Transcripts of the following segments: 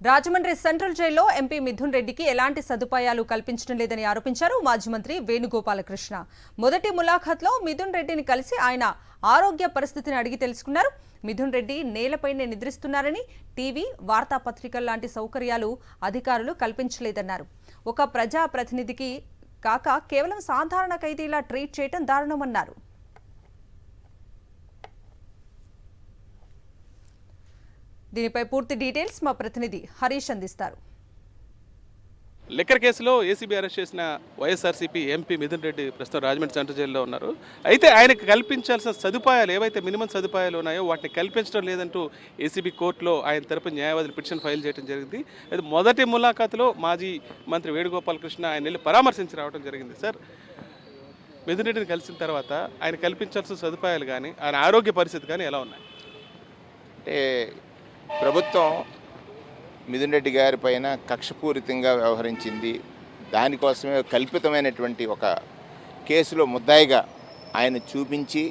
Rajahmundry central జైల్లో MP Mithun రెడ్డికి ఎలాంటి సదుపాయాలు కల్పించడం లేదని ఆరోపించారు మాజీ మంత్రి వేణుగోపాలకృష్ణ. మొదటి ములాఖాత్లో మిథున్ రెడ్డిని కలిసి ఆయన ఆరోగ్య పరిస్థితిని అడిగి తెలుసుకున్నారు. మిథున్ రెడ్డి నేలపైనే నిద్రిస్తున్నారని, టీవీ, వార్తాపత్రికల లాంటి సౌకర్యాలు అధికారులు కల్పించలేదన్నారు. ఒక ప్రజా ప్రతినిధికి కాక కేవలం సాధారణ ఖైదీలా ట్రీట్ చేయడం దారుణమన్నారు. దీనిపై పూర్తి డీటెయిల్స్ మా ప్రతినిధి హరీష్ అందిస్తారు. లిక్కర్ కేసులో ఏసీబీ అరెస్ట్ చేసిన వైఎస్ఆర్సీపీ ఎంపీ మిథున్ రెడ్డి ప్రస్తుతం రాజమండ్రి సెంట్రల్ జైల్లో ఉన్నారు. అయితే ఆయనకు కల్పించాల్సిన సదుపాయాలు ఏవైతే మినిమం సదుపాయాలు ఉన్నాయో వాటిని కల్పించడం లేదంటూ ఏసీబీ కోర్టులో ఆయన తరపు న్యాయవాదులు పిటిషన్ ఫైల్ చేయడం జరిగింది. అయితే మొదటి ములాఖాతులో మాజీ మంత్రి వేణుగోపాలకృష్ణ ఆయన వెళ్ళి పరామర్శించి రావడం జరిగింది. సార్, మిథున్ రెడ్డిని కలిసిన తర్వాత ఆయన కల్పించాల్సిన సదుపాయాలు కానీ ఆయన ఆరోగ్య పరిస్థితి కానీ ఎలా ఉన్నాయి? అంటే ప్రభుత్వం మిథున్ రెడ్డి గారి పైన కక్షపూరితంగా వ్యవహరించింది. దానికోసమే కల్పితమైనటువంటి ఒక కేసులో ముద్దాయిగా ఆయన చూపించి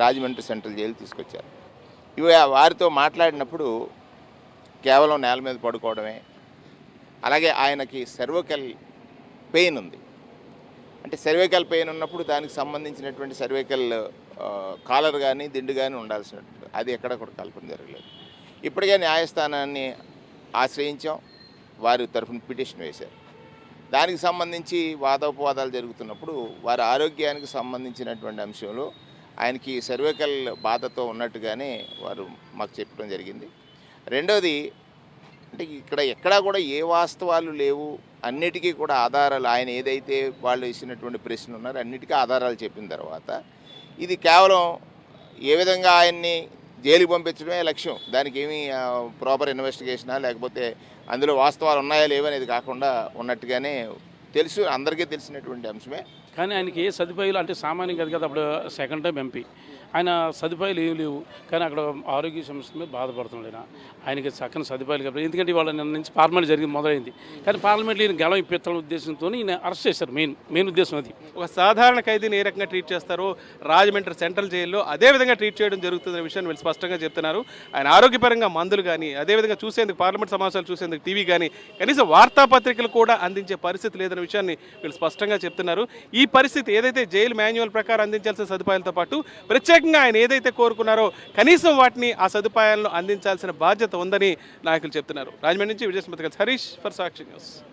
రాజమండ్రి సెంట్రల్ జైలు తీసుకొచ్చారు. ఇవి వారితో మాట్లాడినప్పుడు కేవలం నేల మీద పడుకోవడమే, అలాగే ఆయనకి సర్వైకల్ పెయిన్ ఉంది. అంటే సర్వైకల్ పెయిన్ ఉన్నప్పుడు దానికి సంబంధించినటువంటి సర్వైకల్ కాలర్ కానీ దిండు కానీ ఉండాల్సినట్టు అది ఎక్కడ కూడా కల్పన జరగలేదు. ఇప్పటికే న్యాయస్థానాన్ని ఆశ్రయించాం, వారి తరఫున పిటిషన్ వేశారు. దానికి సంబంధించి వాదోపవాదాలు జరుగుతున్నప్పుడు వారి ఆరోగ్యానికి సంబంధించినటువంటి అంశంలో ఆయనకి సర్వైకల్ బాధతో ఉన్నట్టుగానే వారు మాకు చెప్పడం జరిగింది. రెండోది, అంటే ఇక్కడ ఎక్కడా కూడా ఏ వాస్తవాలు లేవు, అన్నిటికీ కూడా ఆధారాలు, ఆయన ఏదైతే వాళ్ళు ఇచ్చినటువంటి ప్రశ్నలు ఉన్నారో అన్నిటికీ ఆధారాలు చెప్పిన తర్వాత ఇది కేవలం ఏ విధంగా ఆయన్ని జైలుకి పంపించడమే లక్ష్యం, దానికి ఏమీ ప్రాపర్ ఇన్వెస్టిగేషనా లేకపోతే అందులో వాస్తవాలు ఉన్నాయా లేవనేది కాకుండా ఉన్నట్టుగానే తెలుసు, అందరికీ తెలిసినటువంటి అంశమే. కానీ ఆయనకి ఏ సదుపాయాలు, అంటే సామాన్యం కాదు కదా, అప్పుడు సెకండ్ టైం ఎంపీ, ఆయన సదుపాయాలు ఏమి లేవు. కానీ అక్కడ ఆరోగ్య సమస్య మీద బాధపడుతున్నాడు. ఆయనకి చక్కని సదుపాయాలు కాబట్టి, ఎందుకంటే వాళ్ళ నిన్న నుంచి పార్లమెంట్ జరిగింది మొదలైంది, కానీ పార్లమెంట్లో ఈయన గెలం ఇప్పించాలనే ఉద్దేశంతో ఈయన అరెస్ట్ చేశారు. మెయిన్ ఉద్దేశం అది. ఒక సాధారణ ఖైదీని ఏ రకంగా ట్రీట్ చేస్తారో రాజమండ్రి సెంట్రల్ జైల్లో అదే విధంగా ట్రీట్ చేయడం జరుగుతుందనే విషయాన్ని వీళ్ళు స్పష్టంగా చెప్తున్నారు. ఆయన ఆరోగ్యపరంగా మందులు కానీ, అదేవిధంగా చూసేందుకు పార్లమెంట్ సమావేశాలు చూసేందుకు టీవీ కానీ, కనీసం వార్తాపత్రికలు కూడా అందించే పరిస్థితి లేదనే విషయాన్ని వీళ్ళు స్పష్టంగా చెప్తున్నారు. ఈ పరిస్థితి ఏదైతే జైలు మాన్యువల్ ప్రకారం అందించాల్సిన సదుపాయాలతో పాటు ప్రత్యేకంగా ఆయన ఏదైతే కోరుకున్నారో కనీసం వాటిని, ఆ సదుపాయాలను అందించాల్సిన బాధ్యత ఉందని నాయకులు చెప్తున్నారు. రాజమండ్రి నుంచి విజయస్మృతి, హరీష్ ఫర్ సాక్షి న్యూస్.